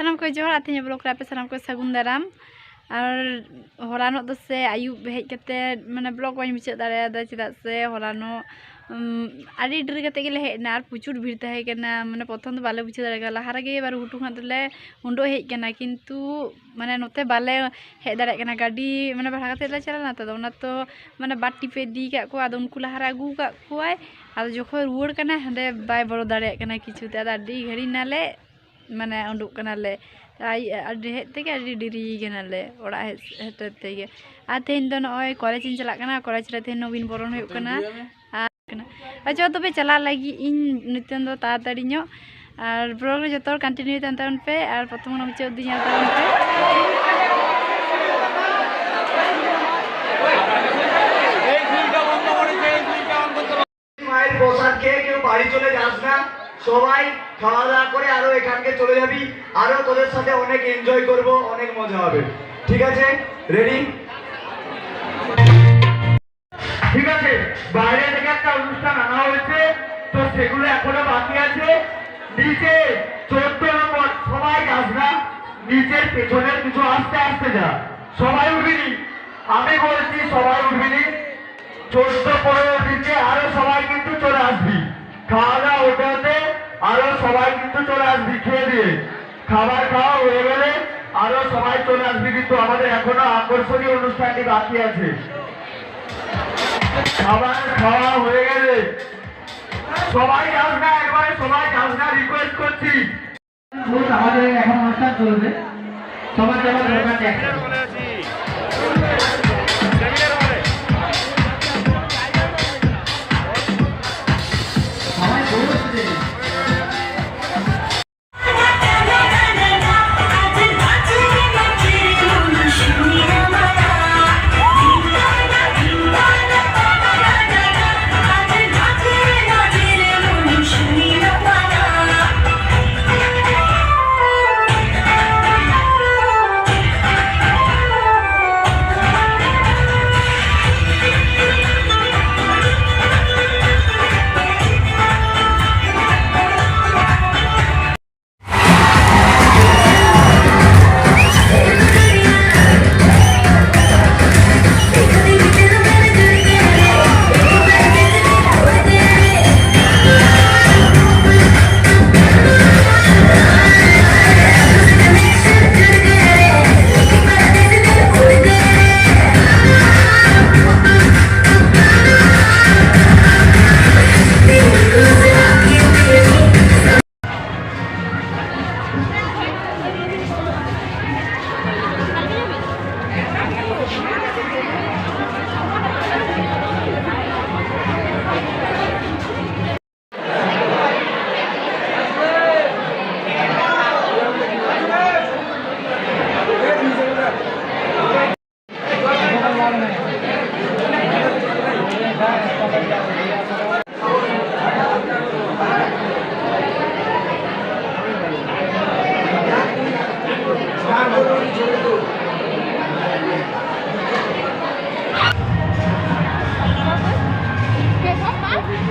सानाम को जोहर आते ब्लॉग रे सानाम को सगुन दाराम और हरानो दो से आयुब हेज कते माने ब्लॉग बन मुचाद दाड़ा चेदा से हरानो आड़ी डर कते गेले हेजना और प्रचुर भीड़ तहे केना माने प्रथम दो बाले बुझे दाड़ा लाहा रे बार हुटू खान दले उंडो हेज केना किंतु माने नोते बाले हेज दाड़ा केना गाड़ी माने भाड़ा कते ले चलाना तो ओना तो माने बाट टिपे दी का को आदो उनको लाहा रे आगु का कोय आदो जोखो रुवाड़ कना हंडे बाय बड़ो दाड़ा केना किछु ते आदो घड़ी नाले माने उंडुक कनाले हेज तेगे डिरी कनाले ओड़ा हेज तेगे आ तेन दो नय कॉलेज इन चला कना कॉलेज रे तेन नवीन बरन हुयुक कना अच्छा तबे चला लगी इन नितन दो ताताड़ी ᱧᱚᱜ और ब्लॉग रे जतो कंटिन्यू तन तन पे और प्रथम न मुचाद दी तन पे এই ফুলটা বন্ধ করেছে এই ফুলটা অন করতে মায়ের প্রসাদ খেয়ে কেউ বাড়ি চলে যাস না সবাই খাওয়া দাওয়া করে আরো এখানকে চলে যাবি আরো তোদের সাথে অনেক এনজয় করব অনেক মজা হবে ঠিক আছে রেডি ঠিক আছে বাইরে থেকে একটা অনুষ্ঠান আনা হয়েছে তো সেগুলো এখনো বাকি আছে নিচে 14 নম্বর সবাই আসবে নিচের পেছনের কিছু আস্তে আস্তে যা সবাই উঠবিনি আমি বলছি সবাই উঠবিনি 14 পরে নিচে আরো সবাই কিন্তু চলে আসবি খাওয়া দাওয়া ওঠাতে আরো সবাই কিন্তু চলে আসবি খেয়ে দিয়ে খাবার খাওয়া হয়ে গেলে আরো সবাই চলে আসবি কিন্তু আমাদের এখনো আকর্ষণীয় অনুষ্ঠানটি বাকি আছে খাবার খাওয়া হয়ে গেলে সবাই আসবে একবারে সবাই আসবে রিকোয়েস্ট করছি আমাদের এখন অনুষ্ঠান চলবে সবার যাওয়ার দরকার নেই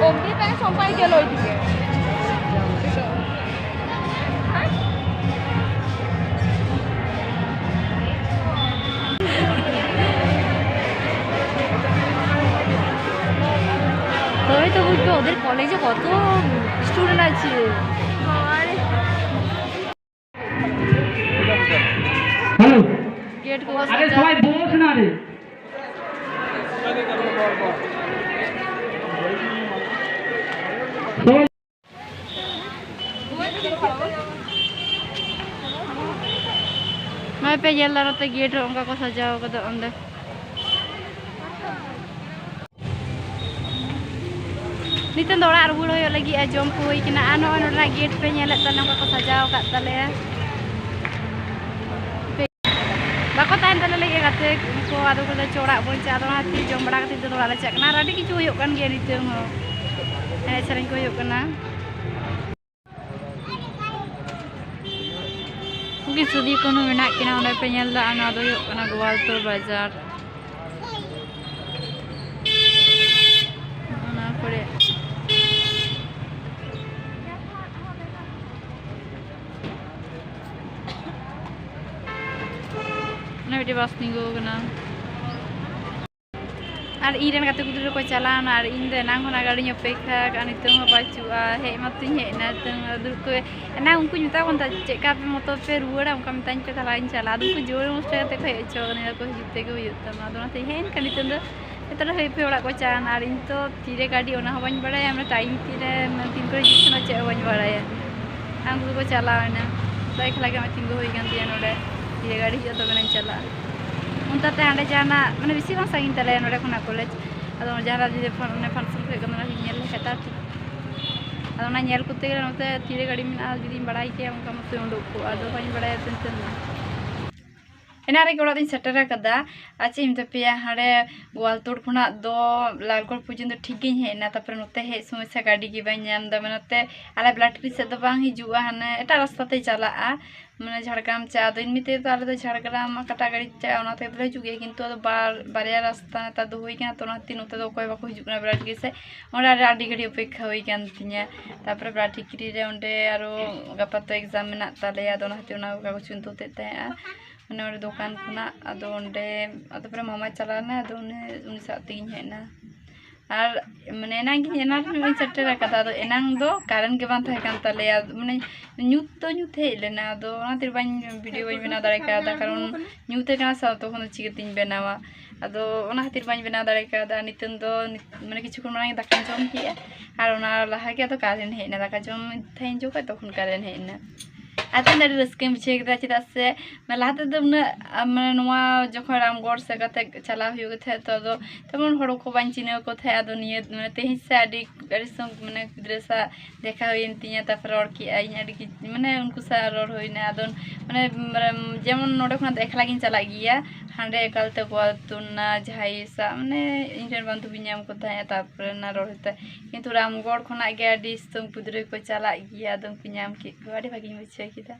Omni pengen sampai ke loy dige. তো বুঝবে ওদের কলেজে কত স্টুডেন্ট আছে হ্যালো गेट को আরে সবাই বস না রে मैं पे येला रते गेट उनका को सजाओ कद अंदर नितन दौड़ा रुड़ हो लगी जम को होई किना आनो ना गेट पे नेले तने को सजाओ का तले बाको तान तले लगे गाते को आदो को चोड़ा बोल चादो हाथी जम बड़ा कते दौड़ा ले चकना राडी किछु होयो कान गे नितन हो ए सरन को होयो कना उगी सुदी कोनो मेना किना ओने पे नेल दा आना दो होयो कना गोवालतोर बाजार ओना पड़े मिट्टी बस तिंगू कना और इन गाते कुदरे को चलाना और इन दे नांग होना गाड़ी अपेक्षा गानी तुम बाचुआ हे मत हे ना तुम दुक ना उनको जुता कौन था चेका पे मत पे रुड़ा उनका मितान पे था लाइन चला दुक जोर मुस्ते ते खै चोने को जुते को युता मा दोना ते हेन कनी तुम इतना हे पे ओड़ा को चाना और इन तो तीरे गाड़ी ओना हवाñ बड़ा है हमने टाइम तीरे तीन को जितना चे हवाñ बड़ा है हम को चलाना साइक लगे मैं तिंगो होई गन दिया नोडे तीरे गाड़ी जो तो मैंने चला उनते हाँ जाना मैं बेसि बांग सागिन तले नोडे खुना कॉलेज अदो जहाँ जुदी फंक्शन को गमना नेल हेता अदो ना नेल कुते गेले नोते तीरे गाड़ी में जुदी बड़ाई के उनका मत उडुक को अदो बाñ बड़ाय तेन एना रे गोड़ा दिन सेटर कदा आचे इम तपिया हाडे गोवालतोड़ खुना दो लालगढ़ पर्यंत ठीक गिन हेना तापर नोते हे समस्या गाड़ी की बाñ नाम दा मनते आले ब्लाटरी से दो बांग हिजुआ हाने एटा रास्ता ते चला माने झाड़ग्राम चा दो इनमिते तो आले दो झाड़ग्राम काटा गाड़ी चा ओनाते दो हिजुगे किंतु दो बारिया रास्ता ता दो होई गना तो नाती नोते दो कोय बाको हिजुना ब्लाटरी से ओना आडी गाड़ी अपेक्षा होई गन तिया तापर ब्लाटरी रे ओंडे आरो गपा तो एग्जाम मेना ताले दो नाती ओना कागज चिंतु ते मैंने दुकान खुना अदो ओंडे अदो पर मामा चलाना अदो उनी साथ हेना और मैंने एना सेटर कदा अदो एनांग दो कारण के बांध था तले मैंने न्यूत तो न्यूत हेलेना अदो ओनातिर बाñ वीडियो बाñ बना दाड़े कादा कारण न्यूते कना सा तो खन चिकतिन बेनावा अदो ओना खातिर बाñ बना दाड़े कादा नितन दो माने किछु कोन माने दाका जम किया और ओना लहा के तो कारण हेना दाका जम थाइन जो का तखन कारण हेना आते ना रस्के बुझे के चेदा से मैं लाते दो मैंने नवा जखन रामगढ़ से कते चला हुए थे तो तमन हड़ को बाñ चिने को थे अदो निये माने तेहि से आडी संग माने गिद्रसा देखा हुइन तिया तापर और की आई आडी माने उनको सा रोड होइना अदो माने जेमन नोडे खना देखला गिन चला गिया हांडे एकालते गोवालतुना झाई सा माने इंटर बंधु बिन्याम को था तापर ना रोड होता किंतु रामगढ़ खना गे आडी संग पुदरे को चला गिया अदो बिन्याम की गाड़ी भागी मुझे किदा